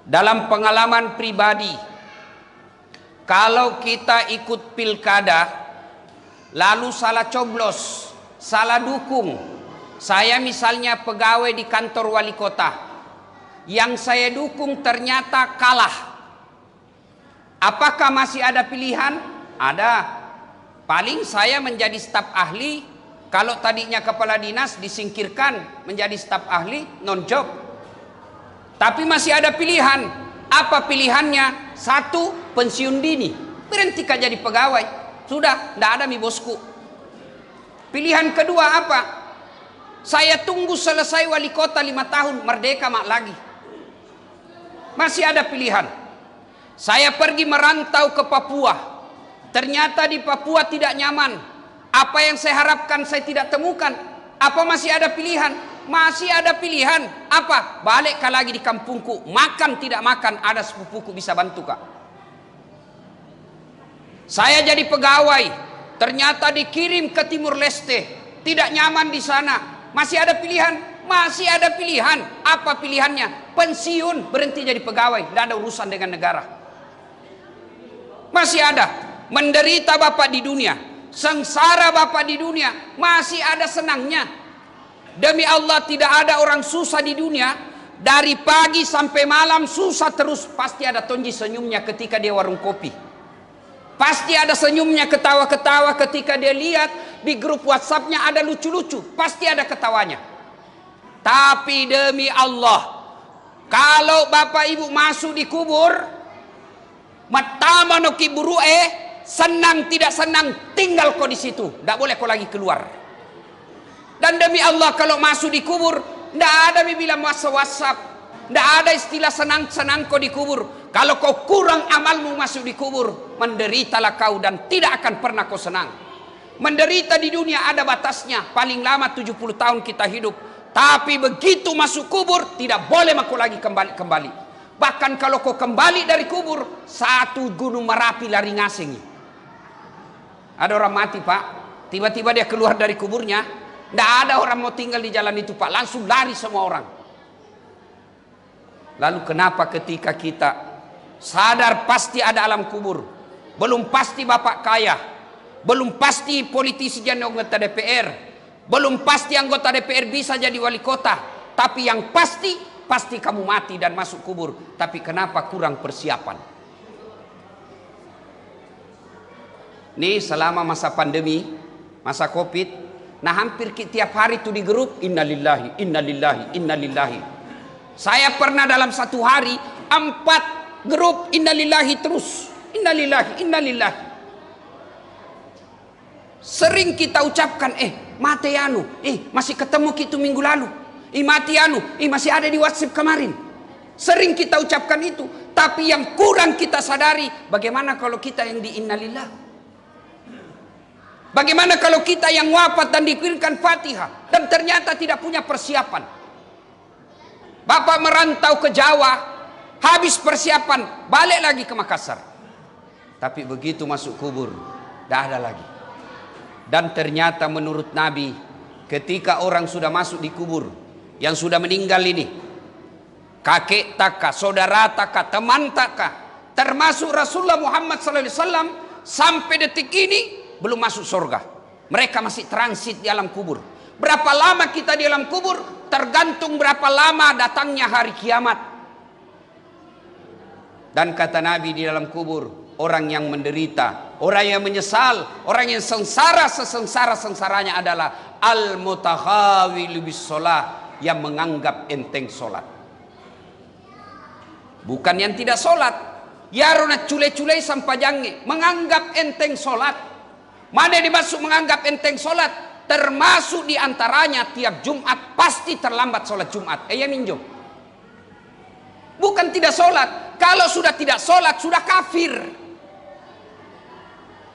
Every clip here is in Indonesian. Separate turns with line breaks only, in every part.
Dalam pengalaman pribadi, kalau kita ikut pilkada, lalu salah coblos, salah dukung. Saya misalnya pegawai di kantor wali kota, yang saya dukung ternyata kalah. Apakah masih ada pilihan? Ada. Paling saya menjadi staf ahli. Kalau tadinya kepala dinas disingkirkan menjadi staf ahli, non job. Tapi masih ada pilihan. Apa pilihannya? Satu, pensiun dini, berhenti jadi pegawai. Sudah, tidak ada mi bosku. Pilihan kedua apa? Saya tunggu selesai wali kota 5 tahun, merdeka mak lagi. Masih ada pilihan. Saya pergi merantau ke Papua. Ternyata di Papua tidak nyaman. Apa yang saya harapkan saya tidak temukan. Apa masih ada pilihan? Masih ada pilihan. Apa? Balik lagi di kampungku. Makan tidak makan, ada sepupuku bisa bantu kak. Saya jadi pegawai, ternyata dikirim ke Timur Leste. Tidak nyaman di sana. Masih ada pilihan? Masih ada pilihan. Apa pilihannya? Pensiun, berhenti jadi pegawai. Tidak ada urusan dengan negara. Masih ada. Menderita bapak di dunia, sengsara bapak di dunia, masih ada senangnya. Demi Allah, tidak ada orang susah di dunia. Dari pagi sampai malam susah terus. Pasti ada tonji senyumnya ketika dia warung kopi. Pasti ada senyumnya, ketawa-ketawa ketika dia lihat di grup WhatsApp-nya ada lucu-lucu. Pasti ada ketawanya. Tapi demi Allah, kalau bapak ibu masuk di kubur, matama no kiburu senang tidak senang tinggal kau di situ. Tidak boleh kau lagi keluar. Dan demi Allah, kalau masuk di kubur, tidak ada bilang WhatsApp, tidak ada istilah senang-senang kau di kubur. Kalau kau kurang amalmu masuk di kubur, menderitalah kau dan tidak akan pernah kau senang. Menderita di dunia ada batasnya, paling lama 70 tahun kita hidup. Tapi begitu masuk kubur, tidak boleh kau lagi kembali. Bahkan kalau kau kembali dari kubur, satu gunung Merapi lari ngasengi. Ada orang mati pak, tiba-tiba dia keluar dari kuburnya. Tidak ada orang mau tinggal di jalan itu pak, langsung lari semua orang. Lalu kenapa ketika kita sadar pasti ada alam kubur, belum pasti bapak kaya, belum pasti politisi jadi anggota DPR, belum pasti anggota DPR bisa jadi wali kota, tapi yang pasti kamu mati dan masuk kubur. Tapi kenapa kurang persiapan? Ini selama masa pandemi, masa Covid, nah hampir tiap hari itu di grup innalillahi, innalillahi, innalillahi. Saya pernah dalam satu hari 4 grup innalillahi terus. Innalillahi, innalillahi. Sering kita ucapkan, mati anu, masih ketemu gitu minggu lalu. Mati anu, masih ada di WhatsApp kemarin. Sering kita ucapkan itu. Tapi yang kurang kita sadari, bagaimana kalau kita yang di innalillah? Bagaimana kalau kita yang wafat dan dikirimkan Fatihah dan ternyata tidak punya persiapan? Bapak merantau ke Jawa, habis persiapan, balik lagi ke Makassar. Tapi begitu masuk kubur, tidak ada lagi. Dan ternyata menurut Nabi, ketika orang sudah masuk di kubur, yang sudah meninggal ini, kakek takah, saudara takah, teman takah, termasuk Rasulullah Muhammad SAW, sampai detik ini belum masuk surga. Mereka masih transit di alam kubur. Berapa lama kita di alam kubur tergantung berapa lama datangnya hari kiamat. Dan kata Nabi, di dalam kubur orang yang menderita, orang yang menyesal, orang yang sengsara sesengsara-sengsaranya adalah al-mutakhawilu bis shalah, yang menganggap enteng solat. Bukan yang tidak solat. Ya rona cule-cule sampajange menganggap enteng solat. Mana yang dimaksud menganggap enteng solat? Termasuk diantaranya tiap Jumat pasti terlambat solat Jumat. Ya minjom. Bukan tidak solat. Kalau sudah tidak solat sudah kafir.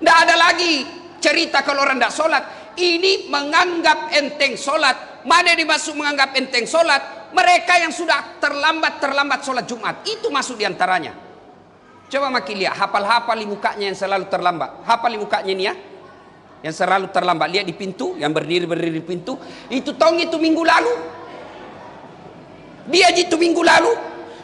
Tidak ada lagi cerita kalau orang tidak solat. Ini menganggap enteng solat. Mana yang dimaksud menganggap enteng solat? Mereka yang sudah terlambat solat Jumat. Itu masuk diantaranya. Coba makin lihat. Hafal-hafal di mukanya yang selalu terlambat. Hafal di mukanya ini ya. Yang selalu terlambat, lihat di pintu, yang berdiri di pintu, itu minggu lalu. Dia itu minggu lalu.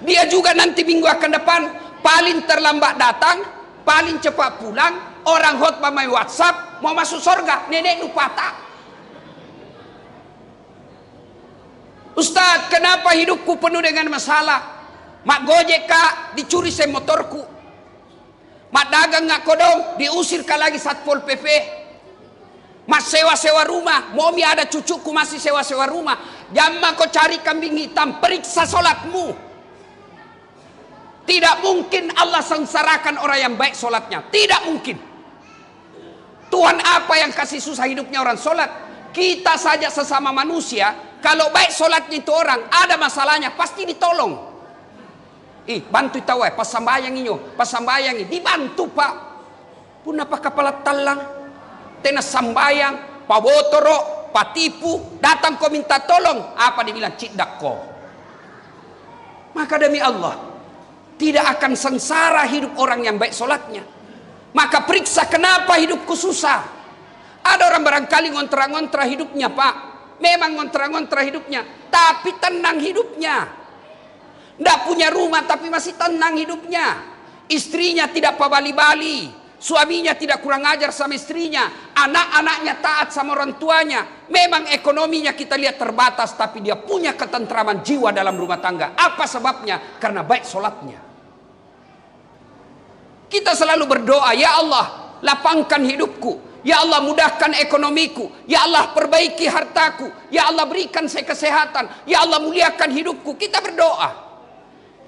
Dia juga nanti minggu akan depan paling terlambat datang, paling cepat pulang. Orang khotbah main WhatsApp mau masuk surga, nenek lupa tak. Ustaz, kenapa hidupku penuh dengan masalah? Mak gojek kak, dicuri saya motorku. Mak dagang ngak kodong, diusir kak lagi Satpol PP. Mak sewa-sewa rumah, momi ada cucuku masih sewa-sewa rumah. Jamma kau cari kambing hitam, periksa solatmu. Tidak mungkin Allah sengsarakan orang yang baik solatnya. Tidak mungkin. Tuhan apa yang kasih susah hidupnya orang solat? Kita saja sesama manusia, kalau baik solatnya itu orang, ada masalahnya, pasti ditolong. Bantu tahu pas sambayang ini, dibantu pak. Pun apa kepala talang, tenas sambayang, pak botoro, pak tipu, datang kau minta tolong, apa dibilang cidak kau. Maka demi Allah, tidak akan sengsara hidup orang yang baik solatnya. Maka periksa kenapa hidupku susah. Ada orang barangkali ngontra-ngontra hidupnya pak, memang ngontra-ngontra hidupnya, tapi tenang hidupnya. Tidak punya rumah tapi masih tenang hidupnya. Istrinya tidak pabali-bali, suaminya tidak kurang ajar sama istrinya, anak-anaknya taat sama orang tuanya. Memang ekonominya kita lihat terbatas, tapi dia punya ketentraman jiwa dalam rumah tangga. Apa sebabnya? Karena baik solatnya. Kita selalu berdoa, ya Allah lapangkan hidupku, ya Allah mudahkan ekonomiku, ya Allah perbaiki hartaku, ya Allah berikan saya kesehatan, ya Allah muliakan hidupku. Kita berdoa,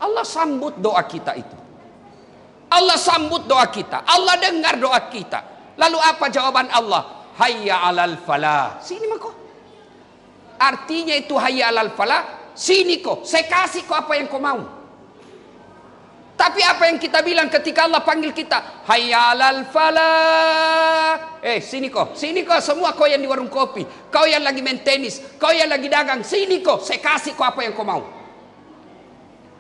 Allah sambut doa kita itu. Allah sambut doa kita, Allah dengar doa kita. Lalu apa jawaban Allah? Hayya alal falah. Sini mako. Artinya itu hayya alal falah, sini kok, saya kasih kok apa yang kau mau. Tapi apa yang kita bilang ketika Allah panggil kita? Hayya alal falah. Sini kok semua kau yang di warung kopi, kau yang lagi main tenis, kau yang lagi dagang, sini kok, saya kasih kau apa yang kau mau.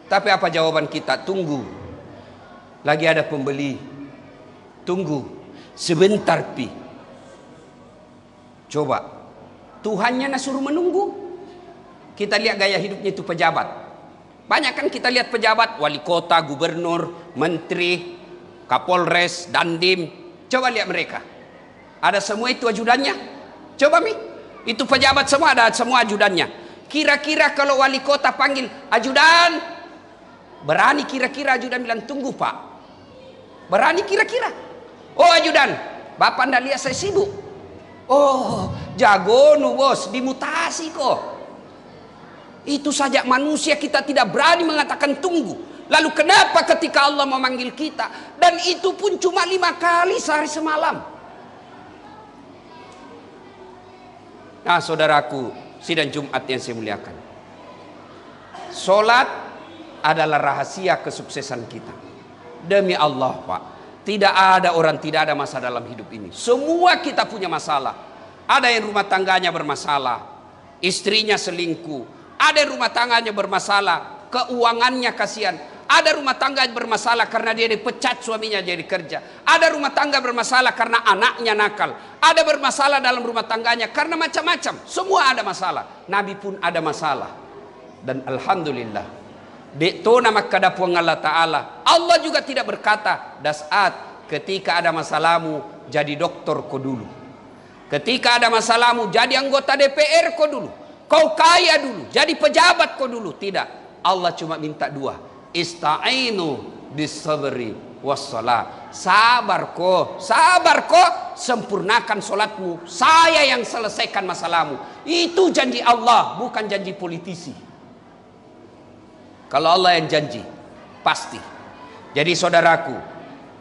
Tapi apa jawaban kita? Tunggu. Lagi ada pembeli. Tunggu. Sebentar pi. Coba. Tuhannya nak suruh menunggu. Kita lihat gaya hidupnya itu pejabat. Banyak kan kita lihat pejabat, wali kota, gubernur, menteri, kapolres, dandim. Coba lihat mereka. Ada semua itu ajudannya. Coba mi. Itu pejabat semua ada semua ajudannya. Kira-kira kalau wali kota panggil ajudan, berani kira-kira ajudan bilang tunggu pak? Berani kira-kira? Oh ajudan, bapak ndak lihat saya sibuk. Oh jago nu bos, dimutasi kok. Itu saja manusia kita tidak berani mengatakan tunggu. Lalu kenapa ketika Allah memanggil kita, dan itu pun cuma 5 kali sehari semalam. Nah saudaraku, sidang Jumat yang saya muliakan, solat adalah rahasia kesuksesan kita. Demi Allah pak, tidak ada orang tidak ada masalah dalam hidup ini. Semua kita punya masalah. Ada yang rumah tangganya bermasalah, istrinya selingkuh. Ada rumah tangganya bermasalah, keuangannya kasihan. Ada rumah tangga bermasalah karena dia dipecat suaminya jadi kerja. Ada rumah tangga bermasalah karena anaknya nakal. Ada bermasalah dalam rumah tangganya karena macam-macam. Semua ada masalah. Nabi pun ada masalah. Dan alhamdulillah, Dekto nama kadapuang Allah Ta'ala, Allah juga tidak berkata, dasat ketika ada masalahmu jadi doktor kau dulu, ketika ada masalahmu jadi anggota DPR kau dulu, kau kaya dulu, jadi pejabat kau dulu. Tidak. Allah cuma minta 2. Ista'inu bisabri wassalah. Sabar kau, sempurnakan solatmu. Saya yang selesaikan masalahmu. Itu janji Allah, bukan janji politisi. Kalau Allah yang janji, pasti. Jadi saudaraku,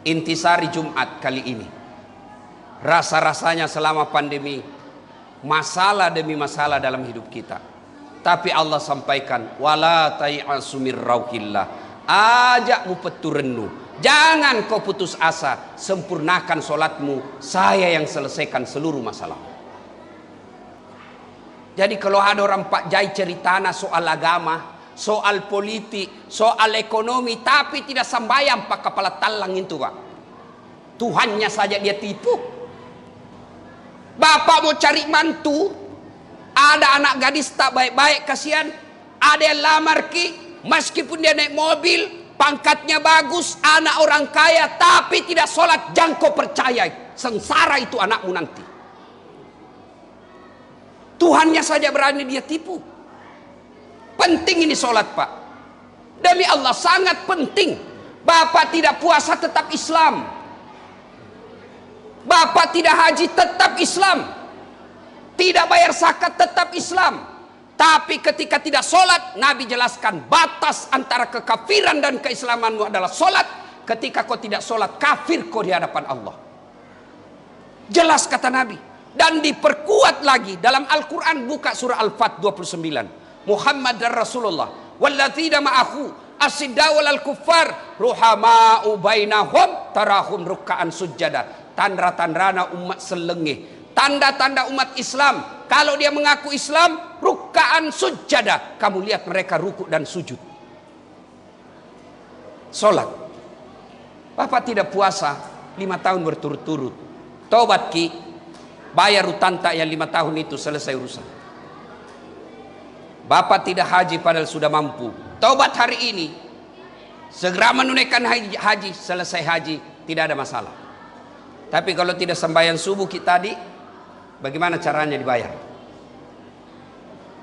intisari Jumat kali ini, rasa-rasanya selama pandemi, masalah demi masalah dalam hidup kita. Tapi Allah sampaikan, wala tai'asu mir rauhillah. Ajakmu peturenu. Jangan kau putus asa, sempurnakan solatmu. Saya yang selesaikan seluruh masalah. Jadi kalau ada orang Pak Jai ceritana soal agama, soal politik, soal ekonomi, tapi tidak sambayang pak kepala talang itu pak. Tuhannya saja dia tipu. Bapak mau cari mantu, ada anak gadis tak baik-baik, kasihan. Ada yang lamar ki, meskipun dia naik mobil, pangkatnya bagus, anak orang kaya, tapi tidak sholat, jangan kau percaya, sengsara itu anakmu nanti. Tuhannya saja berani dia tipu. Penting ini sholat, Pak. Demi Allah sangat penting. Bapak tidak puasa tetap Islam. Bapak tidak haji tetap Islam. Tidak bayar zakat tetap Islam. Tapi ketika tidak sholat, Nabi jelaskan batas antara kekafiran dan keislamanmu adalah sholat. Ketika kau tidak sholat, kafir kau di hadapan Allah. Jelas kata Nabi. Dan diperkuat lagi dalam Al-Quran, buka surah Al-Fat 29. Muhammad dan Rasulullah walladzina ma'ahu asyiddaw alal kuffar ruhama'u bainahum tarahum ruk'an sujada. Tanda-tandana umat selengeh, tanda-tanda umat Islam, kalau dia mengaku Islam, ruk'an sujada, kamu lihat mereka rukuk dan sujud. Salat. Bapak tidak puasa 5 tahun berturut-turut, tobat ki, bayar utang tak yang 5 tahun itu, selesai urusan. Bapak tidak haji padahal sudah mampu, taubat hari ini, segera menunaikan haji, selesai haji, tidak ada masalah. Tapi kalau tidak sembahyang subuh kita tadi, bagaimana caranya dibayar?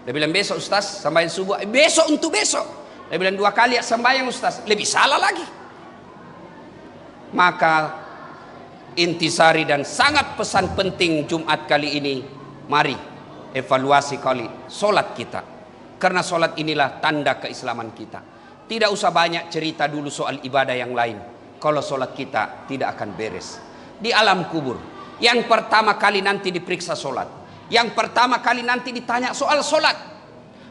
Dia bilang besok Ustaz sembahyang subuh, besok untuk besok. Dia bilang 2 kali sembahyang Ustaz, lebih salah lagi. Maka intisari dan sangat pesan penting Jumat kali ini, mari evaluasi kali solat kita. Karena solat inilah tanda keislaman kita. Tidak usah banyak cerita dulu soal ibadah yang lain. Kalau solat kita tidak akan beres. Di alam kubur, yang pertama kali nanti diperiksa solat. Yang pertama kali nanti ditanya soal solat.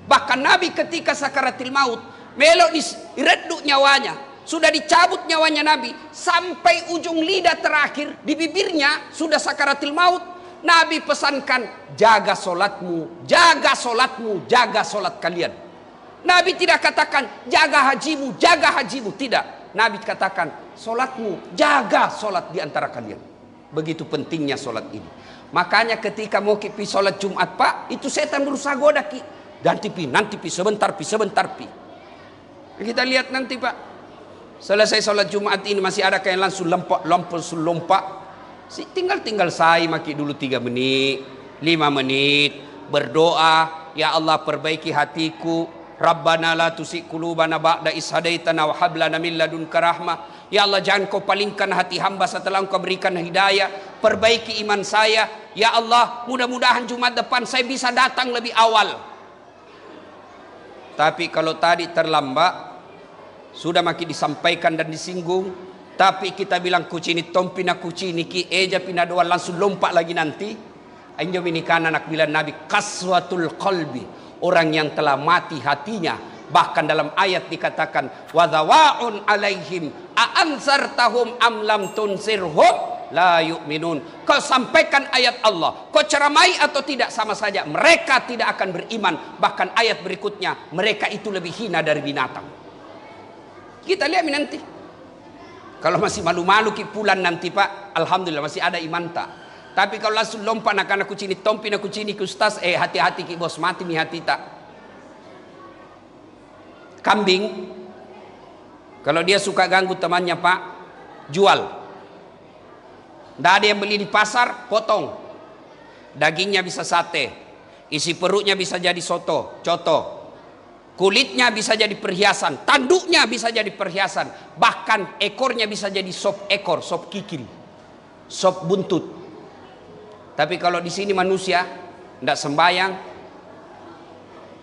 Bahkan Nabi ketika sakaratil maut, melok direduk nyawanya, sudah dicabut nyawanya Nabi, sampai ujung lidah terakhir di bibirnya sudah sakaratil maut. Nabi pesankan, jaga solatmu, jaga solatmu, jaga solat kalian. Nabi tidak katakan jaga hajimu, jaga hajimu, tidak. Nabi katakan solatmu, jaga solat di antara kalian. Begitu pentingnya solat ini. Makanya ketika mau pi solat Jumat Pak, itu setan berusaha goda ki. Nanti pi sebentar pi. Kita lihat nanti Pak. Selesai solat Jumat ini masih ada kayak langsung lompat. Tinggal saya maki dulu 3 menit, 5 menit berdoa, ya Allah perbaiki hatiku, Rabbana la tusik qulubana ba'da is hadaitana wa hab lana min ladunka rahmah. Ya Allah jangan kau palingkan hati hamba setelah engkau berikan hidayah, perbaiki iman saya. Ya Allah mudah-mudahan Jumat depan saya bisa datang lebih awal. Tapi kalau tadi terlambat, sudah makin disampaikan dan disinggung, tapi kita bilang kucini tompina kucini ki eja pina doa langsung lompat lagi nanti. Anjo minikan anak bilang Nabi kaswatul qalbi, orang yang telah mati hatinya. Bahkan dalam ayat dikatakan wadhawaun alaihim a'anzartahum am lam tunsirhum la yu'minun. Kau sampaikan ayat Allah, kau ceramai atau tidak sama saja, mereka tidak akan beriman. Bahkan ayat berikutnya, mereka itu lebih hina dari binatang. Kita lihat nanti. Kalau masih malu-malu ki pulan nanti Pak, alhamdulillah masih ada iman tak. Tapi kalau langsung lompat nak aku cini tompi nak cini ke Ustaz, hati-hati ki bos, mati mi hati tak. Kambing, kalau dia suka ganggu temannya Pak, jual. Tidak ada yang beli di pasar, potong. Dagingnya bisa sate, isi perutnya bisa jadi soto, coto. Kulitnya bisa jadi perhiasan, tanduknya bisa jadi perhiasan, bahkan ekornya bisa jadi sop ekor, sop kikil, sop buntut. Tapi kalau di sini manusia tidak sembayang,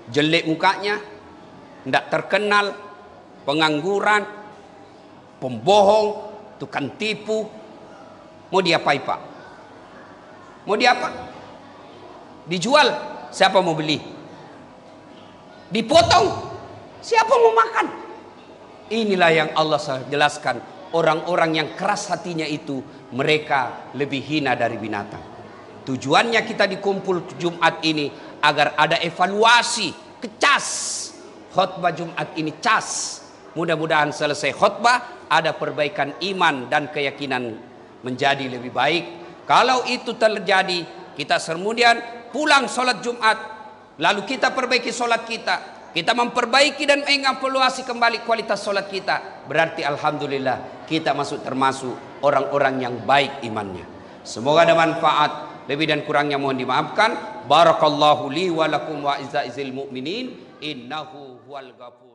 jelek mukanya, tidak terkenal, pengangguran, pembohong, tukang tipu, mau diapai Pak? Mau diapa? Dijual, siapa mau beli? Dipotong, siapa mau makan? Inilah yang Allah jelaskan, orang-orang yang keras hatinya itu mereka lebih hina dari binatang. Tujuannya kita dikumpul Jumat ini agar ada evaluasi, kecas. Khutbah Jumat ini cas. Mudah-mudahan selesai khutbah ada perbaikan iman dan keyakinan menjadi lebih baik. Kalau itu terjadi, kita kemudian pulang sholat Jumat, lalu kita perbaiki sholat kita. kita memperbaiki dan mengevaluasi kembali kualitas sholat kita, berarti alhamdulillah kita termasuk orang-orang yang baik imannya. Semoga ada manfaat. Lebih dan kurangnya mohon dimaafkan. Barakallahu li wa lakum wa izza'izil mu'minin. Innahu huwal ghafur.